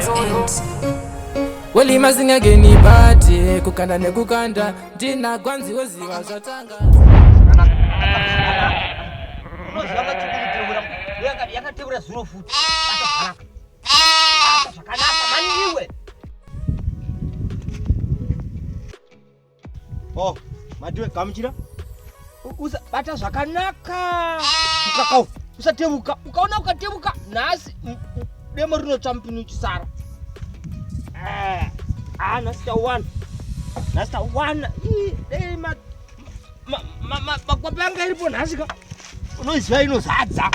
Gwanz. Weli mazinga geni bati kukanda nekukanda ndina Gwanz weziwa zvatanga. Unozvanga chikurutirwa yakateura zuro futi. Zvakanaka mani iwe. Oh, madiwe gamuchira. Bata zvakanaka. Mukaka usatemuka. Ukaona ukatemuka nhasi demo rinotsva mupini uchisara. Nasita one. Dei makwape anga iripo nhasi ka. Unoziva inozadza.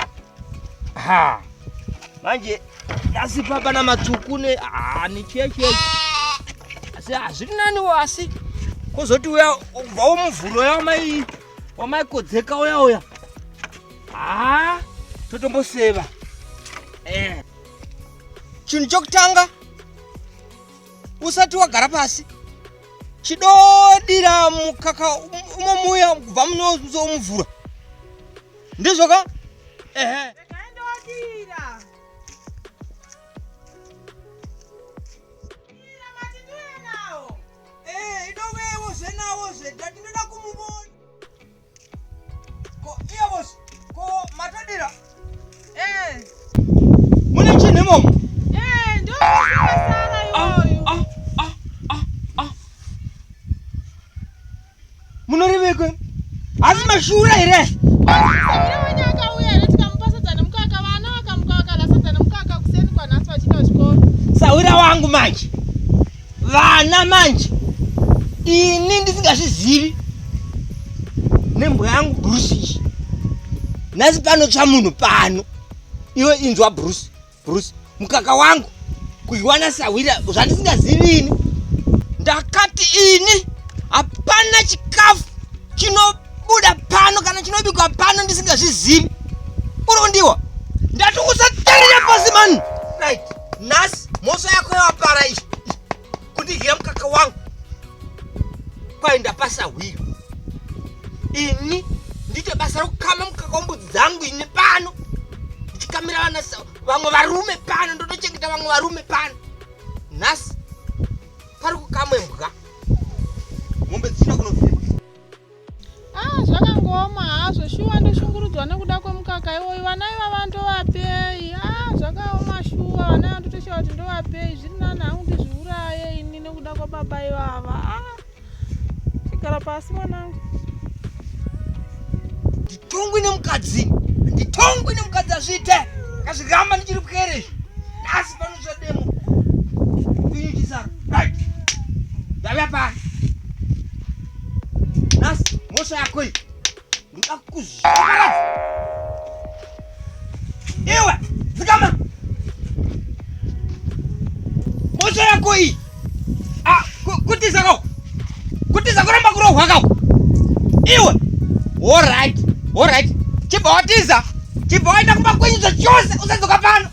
Manje nhasi papa namatsvuku necheche. Asi hazviri nani wasi. Kozoti uya ubva womuvhuro wamaikodzeka uya. Totomboseva. Chinhu chokutanga usati wagara pasi chidodira mukaka umomuya kubva munozomuvhura ndizvoka ndinoda kumubona ko iye bosi ko matadira mune chinhu imomo ndio sana yoyo munorevekwe asi mashura here wanyaka uya netikamupasadzana mukaka vana vakamuka lasadzana mukaka kuseni kwanhasi vachida zvikoro sawira wangu manje vana manje ini ndisingazvizivi nembwa yangu Bruce nhasi panotsva munhu pano iwe inzwa Bruce mukaka wangu kuiwana sawira zvandisingazivi ini ndakati ini hapana chikafu chinobuda pano kana chinobikwa pano ndisingazvizivi urondiwa ndati usatarira pasi mani right nhasi mhosva yako yawapara izvi kundigira mukaka wangu kwaenda pasawira ini ndite basa rokukama mukaka wembudzi dzangu ine pano ndichikamira vamwe varume pano ndotochengeta vamwe varume pano nhasi pari kukamwe mbwa mombe dzina kunobvira zvakangoma hazvo shuwa ndoshungurudzwa nekuda kwemukaka iwoyo vana iva vandovapei zvakaoma shuwa vana vandotoshawa kuti ndovapei zviri nani hangu ndizviuraye ini nekuda kwababa ivava chigara pasi mwanangu nditongwe nemukadzi azviite akazviramba ndichiri kukerezvi nhasi panotsva demo kuitisara right ndavya pano nhasi mhosva yako iyi ndoda kuzvikaradza iwe dzikama mhosva yako iyi kutiza kuramba kurohwakako iwe alright chibva watiza chibva waenda kumakwenyuzo chose usadzoka pano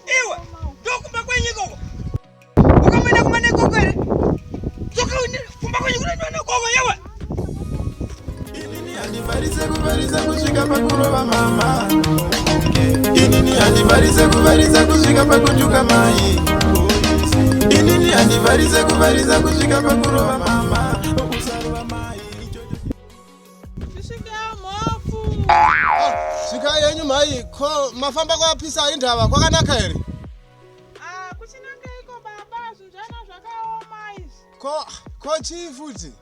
iwe ndokumakwenyu ikoko ukamboenda kumane ikoko here dzoka kumakwenyu kunoenda ikoko yewe inini handivharise kusvika pakurova mama inini handivharise kusvika pakutuka mai inini handivharise kusvika pakurova mama okusarova mai svika yenyu mai ko mafamba kwapisa indava kwakanaka here kuchinanga iko baba zvinzvana zvakaoma izvi ko chii futi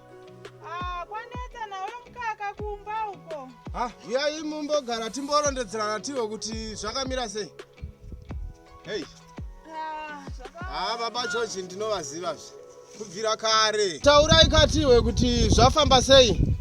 kwaneta nawe mukaka kumba uko uyai mumbogara timborondedzerana tiwo kuti zvakamira sei hei baba George ndinovazivazve kubvira kare taurai katiwe kuti zvafamba sei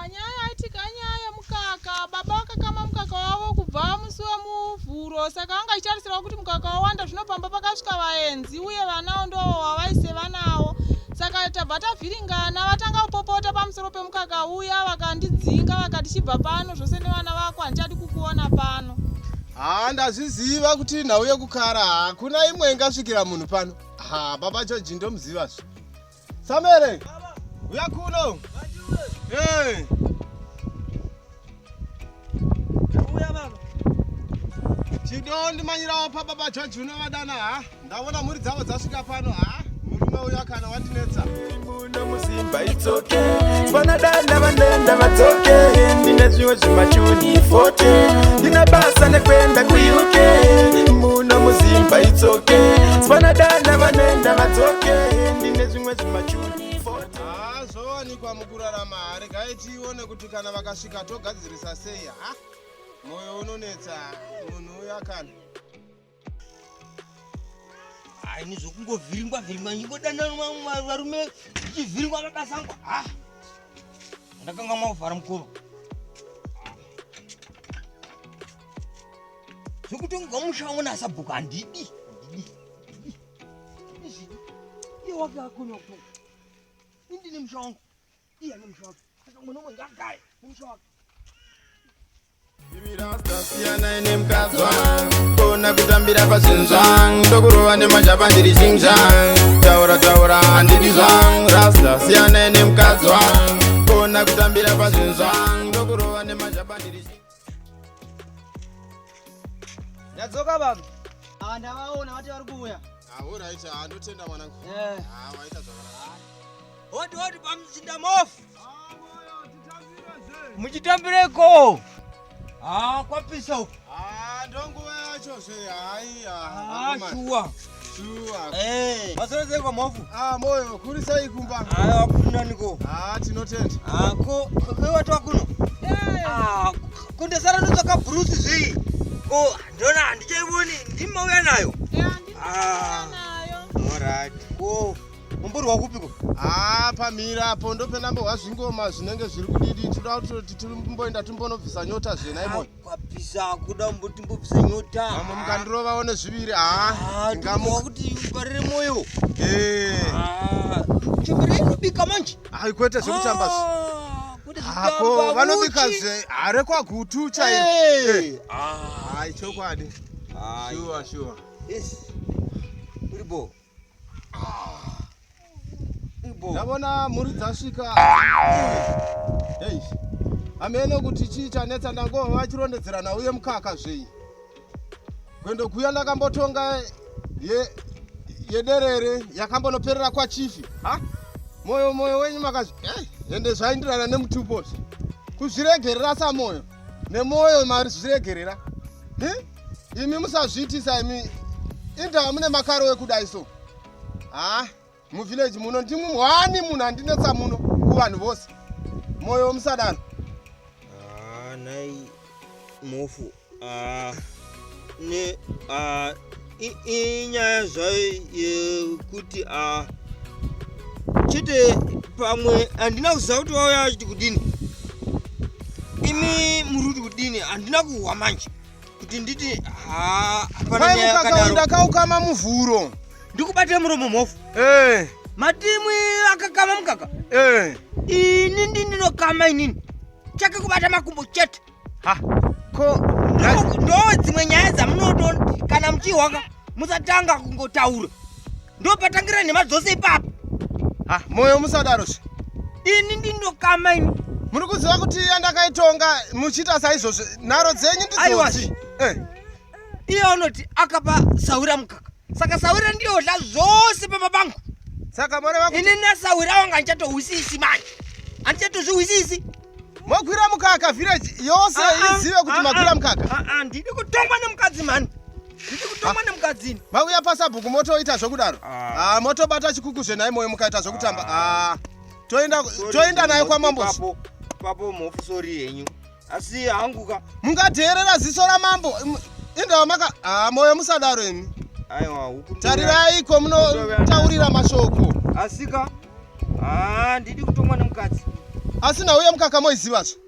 nyaya aitika nyaya yemukaka baba wakakama mukaka wavo kubva musi wemuvhuro saka vanga ichitarisirawo kuti mukaka wawanda zvinopamba pakasvika vaenzi uye vanawo ndo wavaiseva nawo saka tabva tavhiringana vatanga kupopota pamusoro pemukaka uya vakandidzinga vakati chibva pano zvose nevana vako handichadi kukuona pano ndazviziva kuti nhau yekukara hakuna imwe ingasvikira munhu pano baba George ndomuzivazve Samere uya kuno uya baba Chidondi manyirawo pababa George unovadana ha. Ndaona muri dzavo dzasvika pano ha. Murume uya kana wandinetsa. Muno musimba it's okay. Fana danda vandenda vatsoke. Ndine zviwe zvimachuni 40. Ndine basa nekwenda ku-UK. Muno musimba it's okay. Fana danda vandenda vatsoke. Ndine zviwe zvimachuni 40. Zvowanikwa mukurarama regai tione kuti kana vakasvika togadzirisa sei ha. Moyo unonetsa munhu uya kana. Ini zokungovhiringwa nyingodana varume chivhiringwa mabasa angu. Ndakanga mavhara mukova. Zokutonga mushango nasabhuka handidi. Iye wake akona ku. Ndine mushango. Iye ane mushango. Saka mwana mwe ngagare mushango. Rasta siyana ine mukadzwa kona kutambira pazvinhu zvangu ndokurova nemajapa ndiri zhingjang taura handidi zvangu Rasta siyana ine mukadzwa kona kutambira pazvinhu zvangu ndokurova nemajapa ndiri Ndadzoka baba. Ndavaona vati vari kuuya. Alright, ndotenda mwanangu. Waita zvakanaka. Hodi pamuzinda mofu. Muchitambireko. Kwapisa uko. Ndonguva yacho zve Shuwa. Masoro kwa mofu. Moyo kurisai kumba. Wakuna niko. Tinotenda. Kwa watu wakuno. Kunde sara nutsoka Bruce zvi. Ndona handichaiboni ndimauya nayo. Alright. Mumburi wakupiko? Pamira apo ndopenambohwa zvingoma zvinenge zviri kudidi toda kuti timboenda timbonobvisa nyota zvena imoyo. Kwapisa kuda mbobvisa nyota. Mamwe mukandirovawo nezviviri ngamuka kuti uparire moyo. Chibiri inobika manje. Kwete zvekutamba ako vanobika zve hare kwagutu chairo. Chokwadi. Sure. Yes. Uribo. Ndabona muri dzasvika. Amene kuti chii chanetsa ndangova vachirondedzerana uye mukaka zvei. Kwendo kuya ndakambotonga yederere yakambonoperera kwachifi. Moyo wenyu makazi. Ende zvaindirana nemutupo. Kuzviregerera samoyo. Nemoyo mari zviregerera. Imi musazviitisa imi. Inda mune makaro ekudai so. Muvillage muno ndimwe wani munhu andinetsa muno kuvanhu vose. Moyo musadaro. Nai mofu. Inyaya zvayo kuti chete pamwe handina kuziva kuti wauya achiti kudini. Imi muri kudini handina kuhwa manje. Kuti nditi pana nyaya yakadaro. Ndakaukama muvhuro. Ndikubate muromo mofu. Matimu akakama mukaka. Ini ndinokama inini. Chake kubata makumbo chete. Ndo dzimwe nyaya dzamunoto kana muchihwaka musatanga kungotaura. Ndo patangira nhema dzose ipapo. Moyo musadaro. Ini ndinokama ini. Muri kuziva kuti andakaitonga muchita saizvozvo nharo dzenyu ndidzodzi. Iye unoti akapa Saura mukaka. Saka Saura ndiyodla zvose pamabangu. Saka moreva kuti ini naSaura wanga ndichatohwisisi manje. Andichatohwisisi. Mokwira mukaka village yose izive kuti makwira mukaka. Ndidi kutongwa nemukadzi mani. Ndidi kutongwa nemukadzini. Mauya pasabhuku motoita zvokudaro. Motobata chikuku zvenai moyo mukaita zvokutamba. Toenda naye kwamambo. Papo mofu sorry henyu. Asi hanguka. Mungadherera ziso ramambo. Indawa maka moyo musadaro imi. Aiwa huku. Tarirai ko munotaurira mashoko. Asika. Ndidi kutongwa nemukadzi. Asina uye mukaka moizivazvo.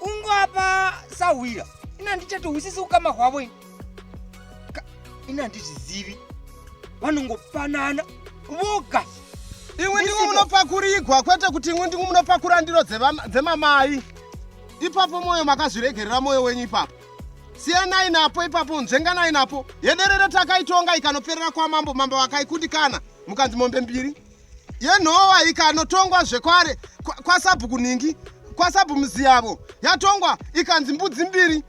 Ungwapa Sawira. Ina ndichatohwisisi ukama hwavo ini. Ina ndizvizivi. Vanongopanana voga. Imwe ndimwe munopakurigwa kwete kuti imwe ndimwe munopakura ndiro dzemamai. Ipapo moyo makazviregerera moyo wenyu ipapo. Siyanai napo ipapo nzvenganai napo. Yederere takaitonga ikanoperera kwamambo mambo vakaikundikana mukanzi mombe mbiri. Yenhova ikanotongwa zvekware kwasabhuku ningi kwasabhu muziyavo yatongwa ikanzi mbudzi mbiri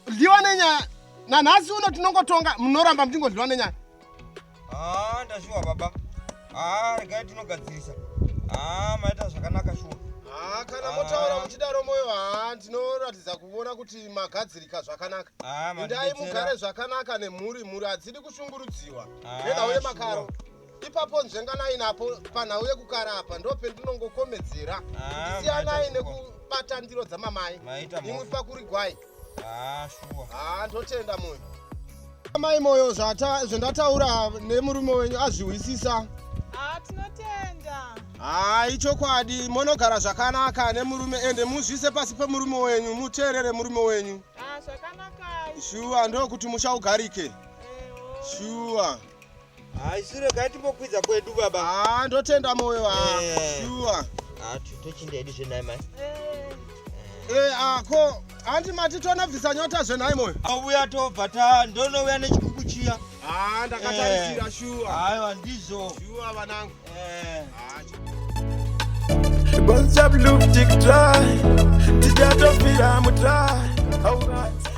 liwa nenyaya. Nanhasi uno tinongotonga munoramba mtingodliwa nenyaya. Ndashuwa baba. Regai tinogadzirisa. Maita zvakanaka shuwa. Kana motaura muchidaro moyo ndinoratidza kuona kuti magadzirika zvakanaka. Ndai mugare zvakanaka nemhuri hadzidi kushungurudziwa. Nenhau yemakaro. Ipapo nzvenganai napo panhau yekukara apa ndopendinongokomedzera. Siyanai nekubata ndiro dzamamai. Imwe pakurigwai. Shuwa. Ndotenda moyo. Mai moyo zvandataura nemurume wenyu azviwisisa. Tinotenda. Ichokwadi munogara zvakanaka nemurume ende muzvise pasi pemurume wenyu muteerere murume wenyu. Zvakanaka. Shuwa ndokuti muchaugarike. Shuwa. Isire gai timbokwidza kwedu baba. Ndotenda moyo. Shuwa. Tochindedu zvenai mai. Ko handi mati tonabvisa nyota zvenai moyo. Auya tobva ndonouya nechikuku chiya. Ndakatarisira shuwa. Aiwa ndizvo. Shuwa vanangu. Gwanz up loop tick try. Tijatofira mutry. Alright.